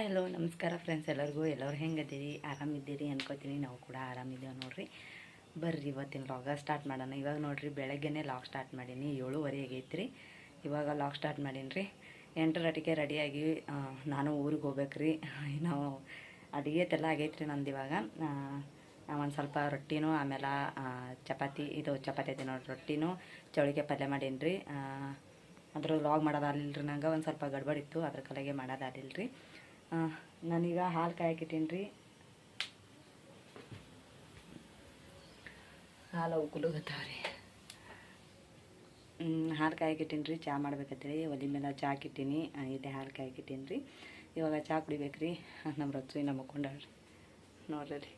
Hi hello ನಮಸ್ಕಾರ friends ಎಲ್ಲರೂ ಹೆಂಗದೀರಿ ಆರಾಮಿದ್ದೀರಿ ಅನ್ಕೋತೀನಿ. ನಾವು ಕೂಡ ಆರಾಮಿದ್ದೇವೆ ನೋಡ್ರಿ. ಬರ್ರಿ ಇವತ್ತಿನ ಲಾಗ ಸ್ಟಾರ್ಟ್ ಮಾಡೋಣ. ಇವಾಗ ನೋಡ್ರಿ ಬೆಳಗ್ಗೆನೇ ಲಾಗ್ ಸ್ಟಾರ್ಟ್ ಮಾಡೀನಿ. 7:30 ಆಗೈತ್ರಿ. ಇವಾಗ ಲಾಗ್ ಸ್ಟಾರ್ಟ್ ಮಾಡೀನಿ. 8:30ಕ್ಕೆ ರೆಡಿಯಾಗಿ ನಾನು ಊರಿಗೆ ಹೋಗ್ಬೇಕ್ರಿ. ನಾವು ಅಡುಗೆ ಎಲ್ಲ ಆಗೈತ್ರಿ ನಂದು. ಇವಾಗ ಒಂದು ಸ್ವಲ್ಪ ರೊಟ್ಟಿನೂ ಆಮೇಲೆ ಚಪಾತಿ ಐತಿ ನೋಡ್ರಿ. ರೊಟ್ಟಿನೂ ಚೌಳಿಕಾಯಿ ಪಲ್ಯ ಮಾಡೀನಿ ರೀ. ಅದ್ರ ಲಾಗ್ ಮಾಡೋದಾಗಲಿಲ್ಲ ನಂಗೆ ಒಂದು ಸ್ವಲ್ಪ ಗಡ್ಬಡಿತ್ತು, ಅದ್ರ ಕಲೆಗೆ ಮಾಡೋದಾಗಲಿಲ್ಲ ರೀ. ನಾನೀಗ ಹಾಲು ಕಾಯಕ್ಕಿಟ್ಟೀನಿ ರೀ. ಹಾಲು ಕುಲುಗತ್ತಾವ್ರಿ. ಹಾಲು ಕಾಯಕ್ಕಿಟ್ಟೀನಿ ರೀ. ಚಹಾ ಮಾಡ್ಬೇಕಂತೇಳಿ ಒಲೆ ಮೇಲೆ ಚಹಾ ಕಿಟ್ಟೀನಿ. ಇಲ್ಲೇ ಹಾಲು ಕಾಯಕ್ಕಿಟ್ಟೀನಿ ರೀ. ಇವಾಗ ಚಹಾ ಕುಡಿಬೇಕು ರೀ. ನಮ್ಮ ರಚ್ಚು ಇನ್ನು ಮಕ್ಕೊಂಡಾಳ್ರಿ ನೋಡ್ರಿ.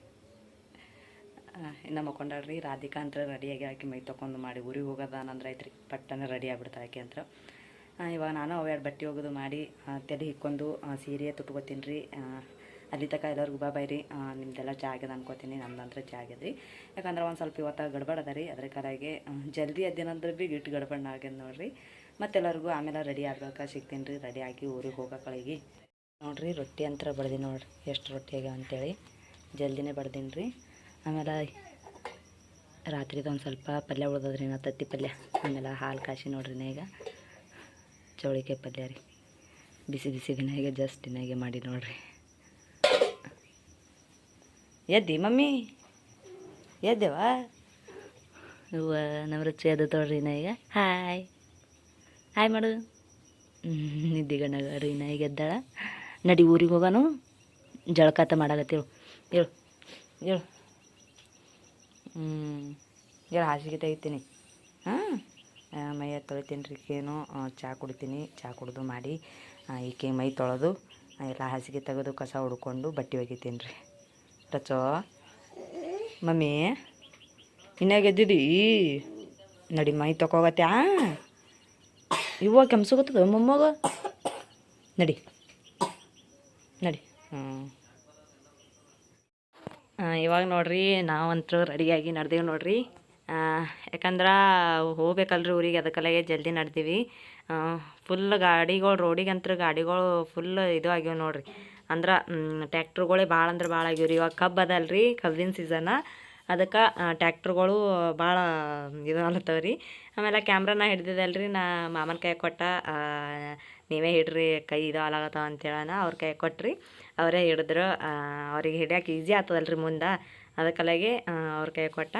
ಇನ್ನು ಮಕ್ಕೊಂಡಾಳ್ರಿ. ರಾಧಿಕಾ ಅಂತ ರೆಡಿಯಾಗಿ ಹಾಕಿ ಮೈ ತೊಗೊಂಡು ಮಾಡಿ ಊರಿಗೆ ಹೋಗೋದ ನಂದ್ರೆ ಐತ್ರಿ. ಪಟ್ಟನ ರೆಡಿ ಆಗ್ಬಿಡ್ತಾಳೆ ಆಕೆ ಅಂತ. ಇವಾಗ ನಾನು ಅವೆರಡು ಬಟ್ಟೆ ಹೋಗೋದು ಮಾಡಿ ತಲೆ ಹಿಕ್ಕೊಂಡು ಸೀರೆ ತುಟ್ಕೋತೀನಿ ರೀ. ಅಲ್ಲಿ ತನಕ ಎಲ್ಲರಿಗೂ ಬಾಯ್ ರೀ. ನಿಮ್ದೆಲ್ಲ ಚಾ ಆಗ್ಯದ ಅನ್ಕೋತೀನಿ. ನಮ್ದಂದ್ರೆ ಚಾ ಆಗ್ಯದ ರೀ. ಯಾಕಂದ್ರೆ ಒಂದು ಸ್ವಲ್ಪ ಇವತ್ತು ಗಡ್ಬಡ ಅದ ರೀ. ಅದ್ರ ಕಾಲಾಗೆ ಜಲ್ದಿ ಅದೇನಂದ್ರೆ ಭೀ ಗಿಟ್ಟು ಗಡ್ಬಣ್ಣ ಆಗ್ಯದ ನೋಡಿರಿ. ಮತ್ತೆಲ್ಲರಿಗೂ ಆಮೇಲೆ ರೆಡಿ ಆಗ್ಬೇಕಾ ಸಿಗ್ತೀನಿ ರೀ. ರೆಡಿ ಆಗಿ ಊರಿಗೆ ಹೋಗೋಕಳಿಗೆ ನೋಡಿರಿ. ರೊಟ್ಟಿ ಅಂತ ಬಡ್ದೀನಿ ನೋಡಿರಿ. ಎಷ್ಟು ರೊಟ್ಟಿ ಆಗ್ಯಾವ ಅಂತೇಳಿ ಜಲ್ದಿನೇ ಬಡ್ದೀನಿ ರೀ. ಆಮೇಲೆ ರಾತ್ರಿದು ಒಂದು ಸ್ವಲ್ಪ ಪಲ್ಯ ಉಳ್ದದ್ರಿ. ನಾ ತತ್ತಿ ಪಲ್ಯ. ಆಮೇಲೆ ಹಾಲು ಕಾಶಿ ನೋಡ್ರಿ. ಈಗ ಚೌಳಿಕಾಯಿ ಪಲ್ಯ ರೀ. ಬಿಸಿ ಬಿಸಿ ದಿನಾಗೆ ಜಸ್ಟ್ ದಿನಾಗೆ ಮಾಡಿ ನೋಡ್ರಿ. ಎದ್ದಿ ಮಮ್ಮಿ? ಎದ್ದೇವಾ? ಹೂವ ನಮ್ಮ ರುಚಿ ಅದು ತೊಳ್ರಿ. ಈಗ ಹಾಯ್ ಮಾಡು. ನಿದ್ದಿಗಣ್ಣಗ ರೀ. ಈಗ ಎದ್ದಾಳ. ನಡಿ ಊರಿಗೆ ಹೋಗೋನು. ಜಳಕಾತ ಮಾಡಾಕತ್ತೇಳು. ಹೇಳು ಹೇಳು. ಹೇಳು. ಹಾಸಿಗೆ ತೆಗಿತೀನಿ. ಮೈಯ ತೊಳಿತೀನಿ ರೀ. ಈಕೇನು ಚಹಾ ಕುಡಿತೀನಿ. ಚಹಾ ಕುಡಿದು ಮಾಡಿ ಈಕೆ ಮೈ ತೊಳೆದು ಎಲ್ಲ ಹಾಸಿಗೆ ತೆಗೆದು ಕಸ ಹುಡ್ಕೊಂಡು ಬಟ್ಟೆ ಒಗಿತೀನಿ ರೀ. ರಚೋ ಮಮ್ಮಿ ಇನ್ನಾಗ ಎದ್ದಿದ್ದೀ? ನಡಿ ಮೈ ತೊಗೋಗತ್ಯಾ? ಇವಾಗ ಕೆಮ್ಸೋಗತ್ತದ ಮೊಮ್ಮಗ. ನಡಿ. ಇವಾಗ ನೋಡ್ರಿ ನಾವಂತೂ ರೆಡಿಯಾಗಿ ನಡೆದೇವು ನೋಡ್ರಿ. ಯಾಕಂದ್ರೆ ಹೋಗ್ಬೇಕಲ್ರಿ ಊರಿಗೆ. ಅದಕ್ಕೆಲ್ಲಾಗೆ ಜಲ್ದಿ ನಡೆದೀವಿ. ಫುಲ್ ಗಾಡಿಗಳು ರೋಡಿಗಂತ್ರ ಗಾಡಿಗಳು ಫುಲ್ ಇದು ಆಗ್ಯಾವ ನೋಡ್ರಿ. ಅಂದ್ರೆ ಟ್ಯಾಕ್ಟ್ರುಗಳೇ ಭಾಳ ಅಂದ್ರೆ ಭಾಳ ಆಗ್ಯಾವ ರೀ. ಇವಾಗ ಕಬ್ಬು ಅದಲ್ರಿ, ಕಬ್ಬಿನ ಸೀಸನ. ಅದಕ್ಕೆ ಟ್ಯಾಕ್ಟ್ರುಗಳು ಭಾಳ ಇದು ಅಲ್ಲತ್ತವ ರೀ. ಆಮೇಲೆ ಕ್ಯಾಮ್ರಾನ ಹಿಡ್ದಿದ್ದಲ್ರಿ. ನಾ ಮಾಮನ ಕೈ ಕೊಟ್ಟ, ನೀವೇ ಹಿಡ್ರಿ ಕೈ ಇದು ಹಾಳಾಗತ್ತವ ಅಂತೇಳನ. ಅವ್ರ ಕೈ ಕೊಟ್ರಿ. ಅವರೇ ಹಿಡಿದ್ರು. ಅವ್ರಿಗೆ ಹಿಡಿಯೋಕೆ ಈಸಿ ಆಗ್ತದಲ್ರಿ ಮುಂದೆ. ಅದಕ್ಕೆಲ್ಲಾಗೆ ಅವ್ರ ಕೈ ಕೊಟ್ಟ.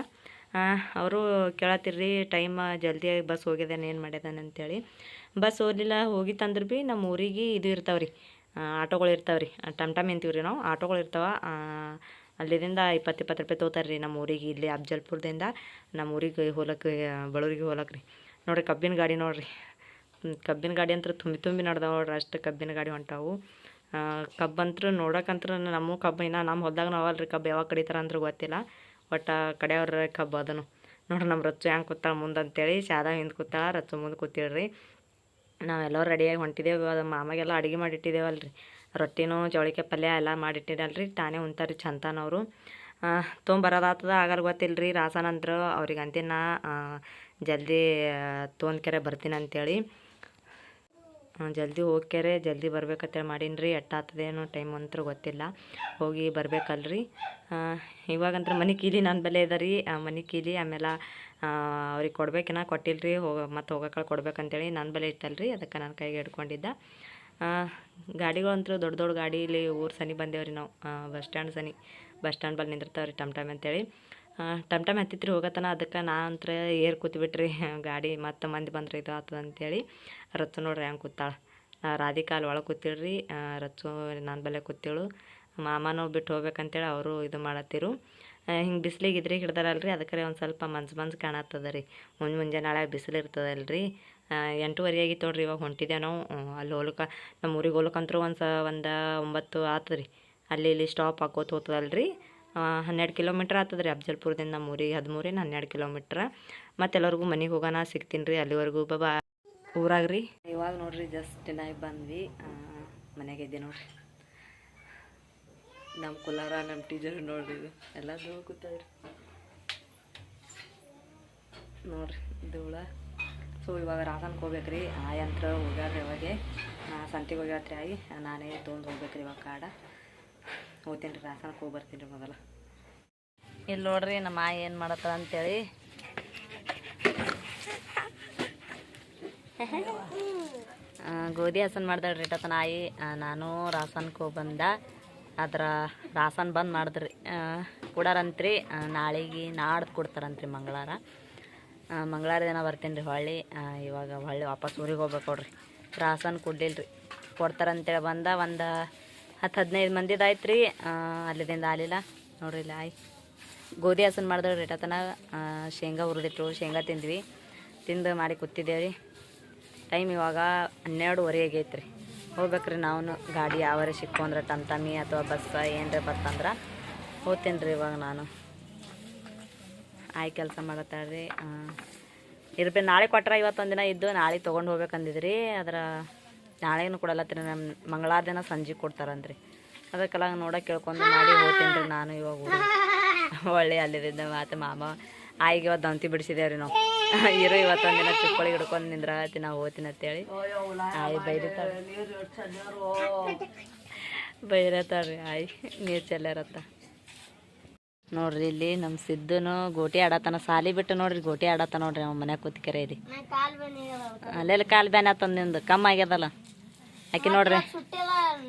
ಅವರು ಕೇಳತ್ತಿರ್ರಿ ಟೈಮ್ ಜಲ್ದಿ ಬಸ್ ಹೋಗ್ಯದೇನು ಏನು ಮಾಡ್ಯದಾನ ಅಂತೇಳಿ. ಬಸ್ ಹೋಗಲಿಲ್ಲ. ಹೋಗಿತ್ತಂದ್ರೆ ಭೀ ನಮ್ಮ ಊರಿಗೆ ಇದು ಇರ್ತಾವೆ ರೀ, ಆಟೋಗಳು ಇರ್ತಾವೆ ರೀ. ಟಮ್ ಅಂತೀವಿ ರೀ ನಾವು. ಆಟೋಗಳು ಇರ್ತಾವೆ. ಅಲ್ಲಿದಿಂದ 20 ರೂಪಾಯಿ ತೊಗೋತಾರೆ ರೀ ನಮ್ಮ ಊರಿಗೆ. ಇಲ್ಲಿ ಅಫ್ಜಲ್ಪುರದಿಂದ ನಮ್ಮ ಊರಿಗೆ ಹೋಲಕ್ಕೆ, ಬಳ್ಳೂರಿಗೆ ಹೋಲಕ್ಕೆ ರೀ. ನೋಡಿರಿ ಕಬ್ಬಿನ ಗಾಡಿ ನೋಡಿರಿ. ಕಬ್ಬಿನ ಗಾಡಿ ಅಂತ ತುಂಬಿ ನಡ್ದಾವ ನೋಡ್ರಿ. ಅಷ್ಟು ಕಬ್ಬಿನ ಗಾಡಿ ಹೊಂಟಾವು. ಕಬ್ಬಂತ್ರ ನೋಡೋಕಂತ್ರ ನಮ್ಮ ಕಬ್ಬು ಇನ್ನು ನಮ್ಮ ಹೊಲ್ದಾಗ ನಾವಲ್ರಿ. ಕಬ್ಬು ಯಾವಾಗ ಕಡಿತಾರೆ ಅಂದ್ರೆ ಗೊತ್ತಿಲ್ಲ. ಒಟ್ಟು ಕಡೆಯವ್ರ ಕಬ್ಬು ಅದನ್ನು ನೋಡ್ರಿ. ನಮ್ಮ ರಚ್ಚು ಹೆಂಗೆ ಕೂತಾಳ ಮುಂದೆ ಅಂತೇಳಿ. ಶಾದ ಹಿಂದೆ ಕೂತಾಳ, ರಚ್ಚು ಮುಂದೆ ಕೂತಿಳ್ರಿ. ನಾವೆಲ್ಲರೂ ರೆಡಿಯಾಗಿ ಹೊಂಟಿದ್ದೇವೆ. ಅದು ಮಾಮಾಗೆಲ್ಲ ಅಡುಗೆ ಮಾಡಿಟ್ಟಿದ್ದೇವಲ್ರಿ. ರೊಟ್ಟಿನೂ ಚೌಳಿಕಾಯಿ ಪಲ್ಯ ಎಲ್ಲ ಮಾಡಿಟ್ಟಿದ್ದಲ್ರಿ. ತಾನೇ ಉಂತಾರೆ ಚಂತನವರು. ತೊಗೊಂಬರೋದಾಗ್ತದ ಆಗಲ್ಲ ಗೊತ್ತಿಲ್ಲ ರೀ. ರಾಸನಂತ್ರ ಅವ್ರಿಗೆ ಅಂತಿನ ಜಲ್ದಿ ತೊಗೊಂಡ್ಕೆರೆ ಬರ್ತೀನಿ ಅಂತೇಳಿ. ಜಲ್ದಿ ಹೋಗ್ಯಾರೆ, ಜಲ್ದಿ ಬರ್ಬೇಕಂತೇಳಿ ಮಾಡೀನಿ ರೀ. ಎಷ್ಟಾಗ್ತದೇನೋ ಟೈಮ್ ಅಂತೂ ಗೊತ್ತಿಲ್ಲ. ಹೋಗಿ ಬರ್ಬೇಕಲ್ರಿ. ಇವಾಗಂದ್ರೆ ಮನೆ ಕೀಲಿ ನನ್ನ ಬೆಲೆ ಇದೆ ರೀ. ಮನೆ ಕೀಲಿ ಆಮೇಲೆ ಅವ್ರಿಗೆ ಕೊಡ್ಬೇಕಿನ್ನ ಕೊಟ್ಟಿಲ್ಲ ರೀ. ಮತ್ತು ಹೋಗೋಕೆ ಕೊಡ್ಬೇಕಂತೇಳಿ ನನ್ನ ಬೆಲೆ ಇತ್ತಲ್ರಿ. ಅದಕ್ಕೆ ನನ್ನ ಕೈಗೆ ಹಿಡ್ಕೊಂಡಿದ್ದ. ಗಾಡಿಗಳಂತೂ ದೊಡ್ಡ ದೊಡ್ಡ ಗಾಡಿ. ಇಲ್ಲಿ ಊರು ಸನಿ ಬಂದೇವ್ರಿ ನಾವು. ಬಸ್ ಸ್ಟ್ಯಾಂಡ್ ಬಲ್ಲಿ ನಿಂದಿರ್ತಾವೆ ರೀ ಟಮ್ ಅಂತೇಳಿ. ಟಮ್ ಹತ್ತಿತ್ರಿ ಹೋಗತನ. ಅದಕ್ಕೆ ನಾ ಅಂತ್ರ ಏರ್ ಕೂತ್ಬಿಟ್ರಿ ಗಾಡಿ. ಮತ್ತು ಮಂದಿ ಬಂದ್ರೆ ಇದು ಆಗ್ತದೆ ಅಂತೇಳಿ. ರಚ್ಚು ನೋಡ್ರಿ ಹೆಂಗೆ ಕೂತಾಳ. ರಾಧಿಕಾ ಅಲ್ಲಿ ಒಳಗೆ ಕೂತಿಳ್ರಿ. ರಚ್ಚು ನನ್ನ ಬಲ್ಲೆ ಕೂತೇಳು. ಮಾಮನೂ ಬಿಟ್ಟು ಹೋಗ್ಬೇಕಂತೇಳಿ ಅವರು ಇದು ಮಾಡತ್ತಿರು. ಹಿಂಗೆ ಬಿಸಿಲಿಗೆ ಇದ್ರಿಗೆ ಹಿಡ್ದಾರಲ್ರಿ. ಅದಕ್ಕೆ ಒಂದು ಸ್ವಲ್ಪ ಮಂಜು ಕಾಣತ್ತದ ರೀ. ಮುಂಜಾನೆ ನಾಳೆ ಬಿಸಿಲು ಇರ್ತದಲ್ರಿ. 8:30 ಆಗಿತ್ತು ನೋಡ್ರಿ. ಇವಾಗ ಹೊಂಟಿದ್ದೆ ನಾವು ಅಲ್ಲಿ ಹೋಲಕ್ಕೆ. ನಮ್ಮ ಊರಿಗೆ ಹೋಲಕ್ಕಂತೂ ಒಂದು 9 ಆಗ್ತದೆ ರೀ. ಅಲ್ಲಿ ಇಲ್ಲಿ ಸ್ಟಾಪ್ ಹಾಕೋತ ಹೋಗ್ತದಲ್ರಿ. 12 ಕಿಲೋಮೀಟ್ರ್ ಆಗ್ತದೆ ರೀ ಅಫ್ಜಲ್ಪುರದಿಂದ ನಮ್ಮ ಊರಿಗೆ. 12 ಕಿಲೋಮೀಟ್ರ್. ಮತ್ತೆಲ್ಲರಿಗೂ ಮನೆಗೆ ಹೋಗೋಣ. ಸಿಗ್ತೀನಿ ರೀ ಅಲ್ಲಿವರೆಗೂ. ಬಾಬಾ ಊರಾಗ ರೀ. ಇವಾಗ ನೋಡ್ರಿ ಜಸ್ಟ್ ನಾಯಿ ಬಂದ್ವಿ. ಮನೆಗೆ ಇದ್ದೆ ನೋಡ್ರಿ. ನಮ್ಮ ಕುಲಾರ ನಮ್ಮ ಟೀಚರ್ ನೋಡ್ರಿ. ಇದು ಎಲ್ಲ ಧೂಳು ಕೂತಾವ್ರಿ ನೋಡ್ರಿ ಧೂಳ. ಸೊ ಇವಾಗ ರಾಸನ್ಗೆ ಹೋಗ್ಬೇಕ್ರಿ. ಆ ಯಂತ್ರ ಹೋಗ್ಯಾರ. ಇವಾಗೆ ಸಂತಿಗೆ ಹೋಗ್ಯಾತ್ರಿ ಆಗಿ ನಾನೇ ತೊಗೊಂಡು ಹೋಗ್ಬೇಕ್ರಿ ಇವಾಗ ಕಾಡ ಹೋಗ್ತೀನಿ ರೀ ರಾಸನಕ್ಕೆ ಹೋಗಿ ಬರ್ತೀನಿ ರೀ ಮೊದಲು. ಇಲ್ಲಿ ನೋಡ್ರಿ ನಮ್ಮ ಆಯಿ ಏನು ಮಾಡತ್ತ ಅಂತೇಳಿ ಗೋಧಿ ಹಸನ್ ಮಾಡ್ದಾಳ್ರಿ ಇಟ್ಟತನ ಆಯಿ. ನಾನು ರಾಸನ್ಗೆ ಹೋಗಿ ಬಂದ ಅದ್ರ ರಾಸನ್ ಬಂದ್ ಮಾಡಿದ್ರಿ ಕೊಡಾರಂತ್ರಿ. ನಾಡ್ದು ಕೊಡ್ತಾರಂತ್ರಿ ಮಂಗಳವಾರ ದಿನ ಬರ್ತೀನಿ ರೀ ಹೊಳ್ಳಿ. ಇವಾಗ ಹೊಳ್ಳಿ ವಾಪಸ್ ಊರಿಗೆ ಹೋಗ್ಬೇಕು ನೋಡ್ರಿ. ರಾಸನ್ ಕೊಡ್ಲಿಲ್ಲ ರೀ, ಕೊಡ್ತಾರಂತೇಳಿ ಬಂದ ಒಂದು 10-15 ಮಂದಿದಾಯ್ತು ರೀ. ಅಲ್ಲಿದಿಂದ ಆಲಿಲ್ಲ ನೋಡ್ರಿ. ಇಲ್ಲ ಆಯ್ ಗೋಧಿ ಹಸನ್ ಮಾಡಿದ್ರಿ ಇಟ್ಟತನ ಶೇಂಗಾ ಹುರಿದಿಟ್ರು, ಶೇಂಗಾ ತಿಂದ್ವಿ. ತಿಂದು ಮಾಡಿ ಕೂತಿದ್ದೇವೆ ರೀ. ಟೈಮ್ ಇವಾಗ 12:30 ಆಗೈತೆ ರೀ. ಹೋಗ್ಬೇಕ್ರಿ ನಾವು. ಗಾಡಿ ಯಾವಾರ ಸಿಕ್ಕೊಂಡ್ರೆ ಟಮ್ಟಮಿ ಅಥವಾ ಬಸ್ ಏನರ ಬರ್ತಂದ್ರೆ ಹೋಗ್ತೀನಿ ರೀ. ಇವಾಗ ನಾನು ಆಯ್ ಕೆಲಸ ಮಾಡತ್ತಾಳ್ರಿ. ಇರ್ಬೇಕು ನಾಳೆ ಕೊಟ್ರೆ ಇವತ್ತೊಂದು ದಿನ ಇದ್ದು ನಾಳೆ ತೊಗೊಂಡು ಹೋಗ್ಬೇಕಂದಿದ್ರಿ. ಅದರ ನಾಳೆನೂ ಕೊಡಲ್ಲತ್ರಿ. ನಮ್ಮ ಮಂಗಳವಾರ ದಿನ ಸಂಜೆ ಕೊಡ್ತಾರಂತ್ರಿ. ಅದಕ್ಕೆಲ್ಲ ನೋಡೋಕೆ ಕೇಳ್ಕೊಂಡು ಮಾಡಿ ಹೋಗ್ತೀನಿ ರೀ ನಾನು ಇವಾಗ ಊರಿಗೆ. ಒಳ್ಳೆ ಅಲ್ಲಿದ್ದ ಮಾತು ಮಾಮ ಆಯಿಗೆ ಇವತ್ತು ದಂತಿ ಬಿಡಿಸಿದೇವ್ರಿ ನಾವು. ಇರೋ ಇವತ್ತೊಂದು ದಿನ ಚುಕ್ಕಳಿ ಹಿಡ್ಕೊಂಡು ನಿಂದ್ರಾತಿ ನಾವು ಹೋಗ್ತೀನಿ ಅಂತೇಳಿ ಆಯ್ ಬೈರತ್ತಾಳ್ರಿ ಆಯ್ ನೀರು ಚೆಲ್ಲರತ್ತ. ನೋಡ್ರಿ ಇಲ್ಲಿ ನಮ್ಮ ಸಿದ್ದುನು ಗೋಟಿ ಆಡತ್ತಾನ. ಸಾಲಿ ಬಿಟ್ಟು ನೋಡ್ರಿ ಗೋಟಿ ಆಡತ್ತ ನೋಡ್ರಿ. ಅವ್ನ ಮನ್ಯಾಗ ಕೂತ್ಕರೆ ಇಲ್ಲಿ ಅಲ್ಲೆಲ್ಲ ಕಾಲು ಬ್ಯಾನ್ ಆತಂದು ನಿಂದು ಕಮ್ಮಿ ಆಗ್ಯದಲ್ಲ ಆಕೆ ನೋಡ್ರಿ.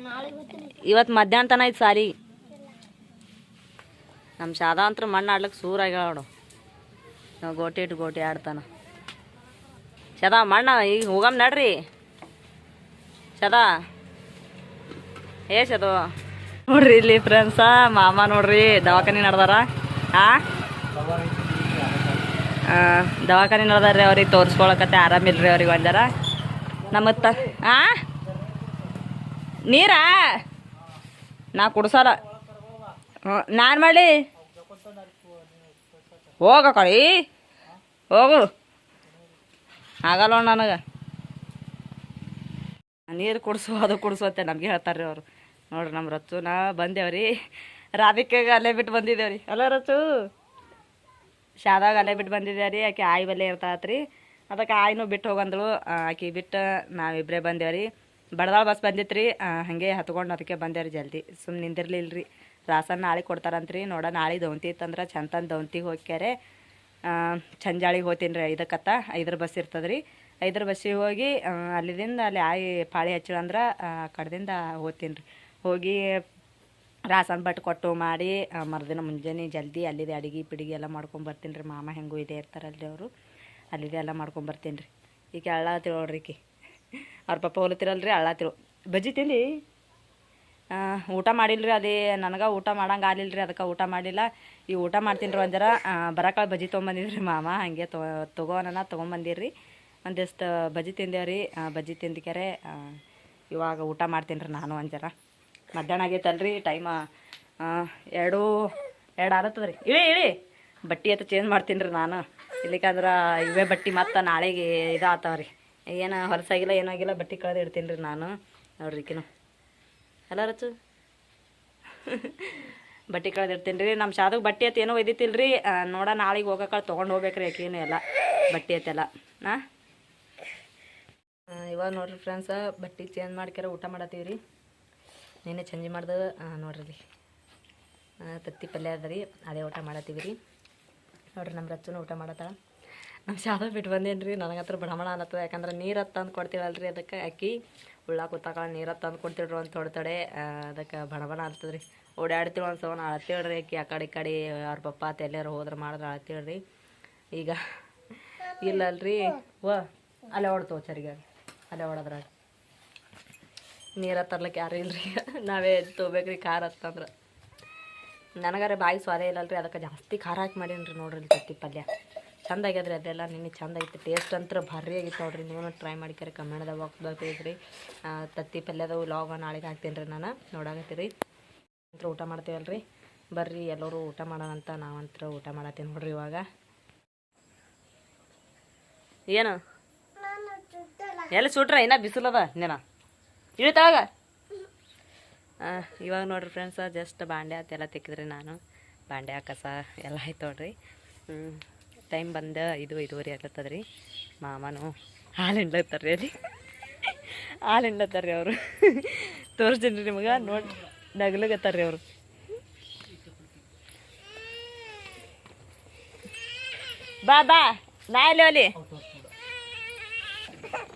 ಇವತ್ತು ಮಧ್ಯಾಹ್ನ ತನ ಐತೆ ಸಾಲಿ. ನಮ್ಮ ಶಾದಾ ಅಂತೂ ಮಣ್ಣು ಆಡ್ಲಿಕ್ಕೆ ಸೂರಾಗ್ಯಾಳ ನೋಡು. ನಾವು ಗೋಟಿ ಇಟ್ಟು ಗೋಟಿ ಆಡ್ತಾನ. ಸದಾ ಮಣ್ಣ ಈಗ ಹೋಗಮ್ ನಡ್ರಿ. ಸದಾ ಸದು ನೋಡ್ರಿ ಇಲ್ಲಿ ಫ್ರೆಂಡ್ಸ ಮಾಮ ನೋಡ್ರಿ ದವಾಖಾನೆ ನಡ್ದಾರ. ದವಾಖಾನೆ ನಡ್ದಾರ್ರಿ. ಅವ್ರಿಗೆ ತೋರಿಸ್ಕೊಳಕತ್ತೆ ಆರಾಮಿಲ್ರಿ ಅವ್ರಿಗೆ ಒಂದಾರ. ನಮ್ಮ ನೀರಾ ನಾ ಕುಡ್ಸಲ್ಲ. ನಾನು ಮಾಡಿ ಹೋಗ ಕಳಿ ಹೋಗು ಆಗಲ್ಲ ನನಗೆ. ನೀರು ಕುಡಿಸು ಅದು ಕುಡಿಸು ಅಂತ ನಮಗೆ ಹೇಳ್ತಾರೆ ರೀ ಅವರು. ನೋಡ್ರಿ ನಮ್ಮ ರಚ್ಚು ನಾ ಬಂದೇವ್ರಿ. ರಾಧಿಕೆಗೆ ಅಲ್ಲೇ ಬಿಟ್ಟು ಬಂದಿದ್ದೇವ್ರಿ. ಅಲ್ಲ ರಚ್ಚು ಶಾದಾಗ ಅಲ್ಲೇ ಬಿಟ್ಟು ಬಂದಿದ್ದೇವ್ರಿ. ಆಕೆ ಆಯಿ ಬಲ್ಲೇ ಇರ್ತಾತ್ರಿ. ಅದಕ್ಕೆ ಆಯಿನೂ ಬಿಟ್ಟು ಹೋಗಂದಳು. ಆಕೆ ಬಿಟ್ಟು ನಾವಿಬ್ಬರೇ ಬಂದೇವ್ರಿ. ಬಡದಾಳ ಬಸ್ ಬಂದಿತ್ತು ರೀ. ಹಾಗೆ ಹತ್ಕೊಂಡು ಅದಕ್ಕೆ ಬಂದೇವ್ರಿ ಜಲ್ದಿ. ಸುಮ್ಮನೆ ನಿಂದಿರ್ಲಿಲ್ಲ ರೀ. ರಾಸನ್ ನಾಳೆ ಕೊಡ್ತಾರಂತ್ರಿ. ನೋಡ ನಾಳೆ ದೌಂತಿ ಇತ್ತಂದ್ರೆ ಚಂತಂದು ದೌಂತಿಗೆ ಹೋಗ್ಯಾರೆ. ಚಂಜಾಳಿಗೆ ಹೋಗ್ತೀನಿ ರೀ. 5 5 ಬಸ್ ಇರ್ತದೆ ರೀ. 5 ಬಸ್ಸಿಗೆ ಹೋಗಿ ಅಲ್ಲಿದಿಂದ ಅಲ್ಲಿ ಆಯಿ ಪಾಳಿ ಹಚ್ಚಿಳಂದ್ರೆ ಕಡೆದಿಂದ ಹೋಗ್ತೀನಿ ರೀ. ಹೋಗಿ ರಾಸನ್ ಬಟ್ಟು ಕೊಟ್ಟು ಮಾಡಿ ಮರುದಿನ ಮುಂಜಾನೆ ಜಲ್ದಿ ಅಲ್ಲಿದೆ ಅಡಿಗೆ ಪಿಡಿಗೆ ಎಲ್ಲ ಮಾಡ್ಕೊಂಬರ್ತೀನಿ ರೀ. ಮಾಮ ಹೆಂಗೂ ಇದೇ ಇರ್ತಾರಲ್ರಿ ಅವರು. ಅಲ್ಲಿದೆ ಎಲ್ಲ ಮಾಡ್ಕೊಂಬರ್ತೀನಿ ರೀ. ಈಗ ಅಳ್ಳಾತಿರೋ ನೋಡ್ರಿ ಈಕಿ. ಅವ್ರ ಪಪ್ಪ ಹೊಲತಿರಲ್ರಿ ಅಳ್ಳಾತಿರು. ಬಜ್ಜಿ ತಿಂದು ಊಟ ಮಾಡಿಲ್ರಿ. ಅದೇ ನನಗೆ ಊಟ ಮಾಡಂಗೆ ಆಗಲಿಲ್ಲ ರೀ. ಅದಕ್ಕೆ ಊಟ ಮಾಡಿಲ್ಲ. ಈ ಊಟ ಮಾಡ್ತೀನಿ ರೀ. ಒಂದರ ಬರಕಾಳು ಬಜ್ಜಿ ತೊಗೊಂಬಂದಿದ್ರಿ ಮಾಮ. ಹಾಗೆ ತೊಗೋನ ತೊಗೊಂಬಂದಿರಿ. ಒಂದಿಷ್ಟು ಬಜ್ಜಿ ತಿಂದೇವ್ರಿ. ಬಜ್ಜಿ ತಿಂದ್ಕ್ಯಾರೆ ಇವಾಗ ಊಟ ಮಾಡ್ತೀನಿ ರೀ ನಾನು. ಒಂಜರ ಮಧ್ಯಾಹ್ನ ಆಗೈತಲ್ರಿ. ಟೈಮ 2 ಆಗುತ್ತದೆ ರೀ. ಇಳಿ ಬಟ್ಟೆ ಅಂತ ಚೇಂಜ್ ಮಾಡ್ತೀನಿ ರೀ ನಾನು. ಇಲ್ಲಿಕಂದ್ರೆ ಇವೇ ಬಟ್ಟೆ ಮತ್ತು ನಾಳೆಗೆ ಇದಾಗ್ತಾವ್ರಿ. ಏನು ಹೊಲಸಾಗಿಲ್ಲ ಏನೂ ಆಗಿಲ್ಲ. ಬಟ್ಟೆ ಕಳೆದು ಇಡ್ತೀನಿ ರೀ ನಾನು. ನೋಡ್ರಿ ಈಕಿನು ಅಲ್ಲ ರಚು ಬಟ್ಟೆ ಕಳೆದಿರ್ತೀನಿ ರೀ. ನಮ್ಮ ಶಾದಾಗ ಬಟ್ಟೆ ಅತ್ ಏನೋ ಒಯ್ದಿತ್ತಿಲ್ಲ ರೀ. ನೋಡ ನಾಳೆಗೆ ಹೋಗೋಕೆ ತೊಗೊಂಡು ಹೋಗ್ಬೇಕ್ರಿ ಆಕೇನು ಎಲ್ಲ ಬಟ್ಟೆ ಅತ್ತೆಲ್ಲ. ಇವಾಗ ನೋಡ್ರಿ ಫ್ರೆಂಡ್ಸ ಬಟ್ಟೆ ಚೇಂಜ್ ಮಾಡ್ಕ್ಯಾರ ಊಟ ಮಾಡತ್ತೀವಿ ರೀ. ನಿನ್ನೆ ಚೇಂಜ್ ಮಾಡ್ದೆ ನೋಡ್ರಿ. ತತ್ತಿ ಪಲ್ಯ ಅದ ರೀ. ಅದೇ ಊಟ ಮಾಡತ್ತೀವಿ ರೀ. ನೋಡ್ರಿ ನಮ್ಮ ರಚ್ಚುನು ಊಟ ಮಾಡತ್ತಾಳ. ನಮ್ಮ ಶಾದಾಗ ಬಿಟ್ಟು ಬಂದೇನು ರೀ. ನನಗೆ ಹತ್ರ ಬಡಮಣ ಅನ್ನತ್ತದ. ಯಾಕಂದ್ರೆ ನೀರು ತಂದು ಕೊಡ್ತೀವಲ್ರಿ. ಅದಕ್ಕೆ ಅಕ್ಕಿ ಉಳ್ಳಾಕ ಕೂತಾಳ. ನೀರು ತಂದು ಕೊಡ್ತಿಳ್ರಿ ಒಂದು ತಡೆ. ಅದಕ್ಕೆ ಬಡಬಣ ಅಂತದ ರೀ. ಓಡಾಡ್ತೀವಿ ಒಂದು ಸವನ ಅಳತೀಳ್ರಿ. ಆಕಿ ಆ ಕಡೆ ಅವ್ರ ಪಪ್ಪ ಎಲ್ಲಾರು ಹೋದ್ರೆ ಮಾಡಿದ್ರೆ ಅಳತೀಳ್ರಿ. ಈಗ ಇಲ್ಲಲ್ರಿ ಅಲ್ಲೇ ಓಡ್ತವ ಚರಿಗೆ. ಅಲ್ಲೇ ಓಡೋದ್ರಾಗ ನೀರು ತರ್ಲಿಕ್ಕೆ ಯಾರು ಇಲ್ರಿ. ನಾವೇ ತೊಗೋಬೇಕ್ರಿ ಖಾರ ಹತ್ತಂದ್ರೆ. ನನಗಾರೆ ಬಾಯಿ ಸ್ವಾದ ಇಲ್ಲಲ್ರಿ. ಅದಕ್ಕೆ ಜಾಸ್ತಿ ಖಾರ ಹಾಕಿ ಮಾಡೀನಿ ರೀ. ನೋಡ್ರಿ ತತ್ತಿ ಪಲ್ಯ ಚಂದ ಆಗ್ಯದ್ರಿ. ಅದೆಲ್ಲ ನಿನ್ನೆ ಚಂದ ಐತಿ. ಟೇಸ್ಟ್ ಅಂತೂ ಭಾರಿ ಆಗಿತ್ತು ನೋಡ್ರಿ. ನೀವು ಟ್ರೈ ಮಾಡಿಕ್ಯಾರೆ ಕಮೆಂಟ್ದಾಗ ಹೋಗ್ಬೇಕ್ರಿ. ತತ್ತಿ ಪಲ್ಯದ ವ್ಲಾಗ ನಾಳೆಗೆ ಹಾಕ್ತೀನಿ ರೀ ನಾನು. ನೋಡಾಕತ್ತೀರಿ ಅಂತೂ ಊಟ ಮಾಡ್ತೀವಲ್ರಿ. ಬರ್ರಿ ಎಲ್ಲರೂ ಊಟ ಮಾಡೋಣಂತ. ನಾವಂತೂ ಊಟ ಮಾಡತ್ತೀನಿ ನೋಡ್ರಿ. ಇವಾಗ ಏನು ಎಲ್ಲಿ ಸುಟ್ರ ಇನ್ನೂ ಬಿಸಿಲದ ನೀನು ಇಳಿತಾವಾಗ. ಇವಾಗ ನೋಡ್ರಿ ಫ್ರೆಂಡ್ಸ ಜಸ್ಟ್ ಬಾಂಡೆ ಆತೆಲ್ಲ ತೆಕ್ಕಿದ್ರಿ ನಾನು. ಬಾಂಡೆ ಕಸ ಎಲ್ಲ ಆಯ್ತು ನೋಡ್ರಿ. ಟೈಮ್ ಬಂದು 5-5:30 ಆಗ್ಲತ್ತದ ರೀ. ಮಾಮನು ಹಾಲು ಹಿಂಡ್ಲತ್ತಾರ ರೀ ಅಲ್ಲಿ. ಹಾಲು ಹಿಂಡತ್ತಾರ್ರಿ ಅವರು. ತೋರಿಸ್ತೀನಿ ರೀ ನಿಮಗೆ, ನೋಡಿ ನಗ್ಲಗತ್ತಾರ್ರಿ ಅವರು. ಬಾ ಬಾ ನಾ ಎಲ್ಲಿ ಅಲ್ಲಿ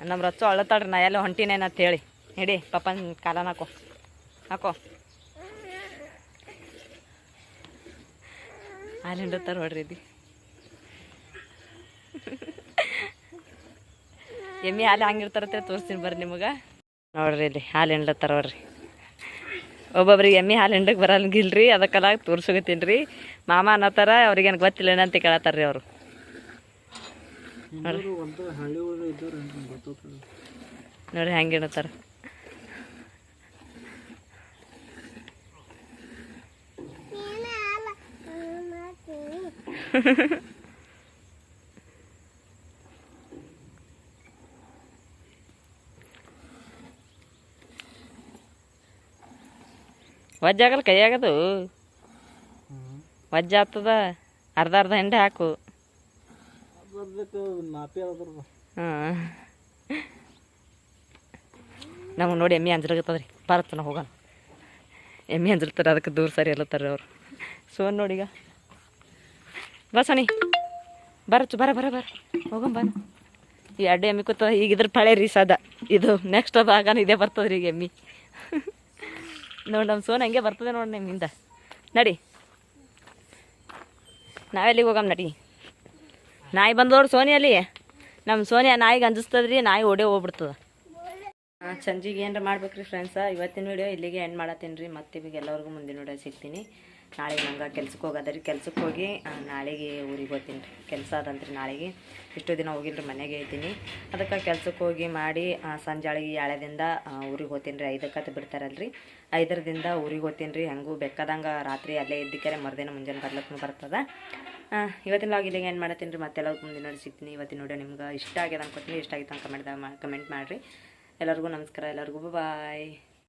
ನಮ್ಮ ರಚ್ಚು ಅಳತಾಡ್ರಿ, ನಾ ಎಲ್ಲ ಹೊಂಟಿನೇನಂತ ಹೇಳಿ. ಹಿಡಿ ಪಪ್ಪನ ಕಾಲನ ಹಾಕೋ ಹಾಕೋ. ಹಾಲು ಹಿಂಡತ್ತಾರ ನೋಡ್ರಿ ಇದು. ಎಮ್ಮೆ ಹಾಲು ಹಂಗಿರ್ತಾರತ್ತೆ ತೋರಿಸ್ತೀನಿ ಬರ್ರಿ ನಿಮಗೆ. ನೋಡ್ರಿ ಇಲ್ಲಿ ಹಾಲು ಹಿಂಡ್ಲತ್ತಾರ ನೋಡ್ರಿ. ಒಬ್ಬೊಬ್ರಿಗೆ ಎಮ್ಮೆ ಹಾಲು ಹಿಂಡಕ್ಕೆ ಬರಂಗಿಲ್ರಿ, ಅದಕ್ಕೆಲ್ಲ ತೋರ್ಸೋಗತ್ತೀನಿ ರೀ. ಮಾಮ ಅನ್ನತ್ತಾರ, ಅವ್ರಿಗೇನು ಗೊತ್ತಿಲ್ಲ ಏನಂತ ಕೇಳತ್ತಾರ್ರಿ ಅವರು. ನೋಡ್ರಿ ಹೆಂಗೆ ಹಿಂಡತ್ತಾರ. ವಜ್ಜಾಗಲ್ಲ ಕೈಯಾಗದು, ವಜ್ಜ ಆಗ್ತದ. ಅರ್ಧ ಅರ್ಧ ಹಿಂಡೆ ಹಾಕು. ಹಾಂ ನಮಗೆ ನೋಡಿ ಎಮ್ಮೆ ಅಂಜಲಾಗತ್ತದ್ರಿ. ಬರತ್ತನ ಹೋಗೋಣ. ಎಮ್ಮೆ ಅಂಜಿರ್ತಾರೆ, ಅದಕ್ಕೆ ದೂರ ಸರಿ ಅಲ್ಲತ್ತಾರೆ ಅವರು. ಸೋನ್ ನೋಡೀಗ ಬಾ ಸೋನಿ, ಬರಚ್ಚು ಬರ ಬರ ಬರ ಹೋಗಂ ಬಾ. ಈ ಅಡ್ಡೆ ಎಮ್ಮಿ ಕೂತ ಈಗ ಇದ್ರ ಪಳೆ ರೀ ಸದ. ಇದು ನೆಕ್ಸ್ಟ್ ಅದು ಆಗಾನ ಇದೇ ಬರ್ತದ್ರಿ ಈಗ ಎಮ್ಮಿ. ನೋಡಿ ನಮ್ಮ ಸೋನ್ ಹಂಗೆ ಬರ್ತದೆ ನೋಡಿ ನಿಮ್ಮಿಂದ. ನಡಿ ನಾವೆಲ್ಲಿಗೆ ಹೋಗಮ್ ನಡಿ. ನಾಯಿ ಬಂದವ್ರು ಸೋನಿಯಲ್ಲಿ, ನಮ್ಮ ಸೋನಿಯ ನಾಯಿಗೆ ಅಂಜಿಸ್ತದ್ರಿ, ನಾಯಿ ಓಡೇ ಹೋಗ್ಬಿಡ್ತದ. ಸಂಜಿಗೆ ಏನಾರ ಮಾಡ್ಬೇಕ್ರಿ ಫ್ರೆಂಡ್ಸ. ಇವತ್ತಿನ ವಿಡಿಯೋ ಇಲ್ಲಿಗೆ ಎಂಡ್ ಮಾಡತ್ತೀನಿ ರೀ. ಮತ್ತೆ ಈಗ ಎಲ್ಲರಿಗೂ ಮುಂದಿನ ವಿಡಿಯೋ ಸಿಗ್ತೀನಿ. ನಾಳೆಗೆ ನಂಗೆ ಕೆಲ್ಸಕ್ಕೆ ಹೋಗೋದ್ರಿ. ಕೆಲ್ಸಕ್ಕೆ ಹೋಗಿ ನಾಳೆಗೆ ಊರಿಗೆ ಹೋಗ್ತೀನಿ ರೀ. ಕೆಲಸ ಅದಂತ್ರಿ ನಾಳೆಗೆ. ಇಷ್ಟು ದಿನ ಹೋಗಿಲ್ರಿ, ಮನೆಗೆ ಇದ್ದೀನಿ. ಅದಕ್ಕೆ ಕೆಲ್ಸಕ್ಕೆ ಹೋಗಿ ಮಾಡಿ ಸಂಜಾಳಿಗೆ 7ದಿಂದ ಊರಿಗೆ ಹೋಗ್ತೀನಿ ರೀ. 5ಕ್ಕೆ ಬಿಡ್ತಾರಲ್ರಿ, 5ರಿಂದ ಊರಿಗೆ ಹೋಗ್ತೀನಿ ರೀ. ಹೆಂಗೂ ಬೇಕಾದಂಗೆ ರಾತ್ರಿ ಅಲ್ಲೇ ಇದ್ದಕ್ಕೆ ಮರುದಿನ ಮುಂಜಾನೆ ಬರ್ಲಕ್ಕೂ ಬರ್ತದೆ. ಇವತ್ತಿನ ಲಾಗ್ ಇಲ್ಲಿಗೆ ಏನು ಮಾಡತ್ತೀನಿ ರೀ. ಮತ್ತೆಲ್ಲ ಮುಂದಿನ ನೋಡಿ ಸಿಗ್ತೀನಿ. ಇವತ್ತಿನ ವಿಡಿಯೋ ನಿಮ್ಗೆ ಇಷ್ಟ ಆಗ್ಯದ ಅನ್ಕೋತೀನಿ. ಇಷ್ಟ ಆಗಿತ್ತು ಅಂತ ಕಮೆಂಟ್ ಮಾಡಿರಿ. ಎಲ್ಲರಿಗೂ ನಮಸ್ಕಾರ, ಎಲ್ಲರಿಗೂ ಬಾಯ್.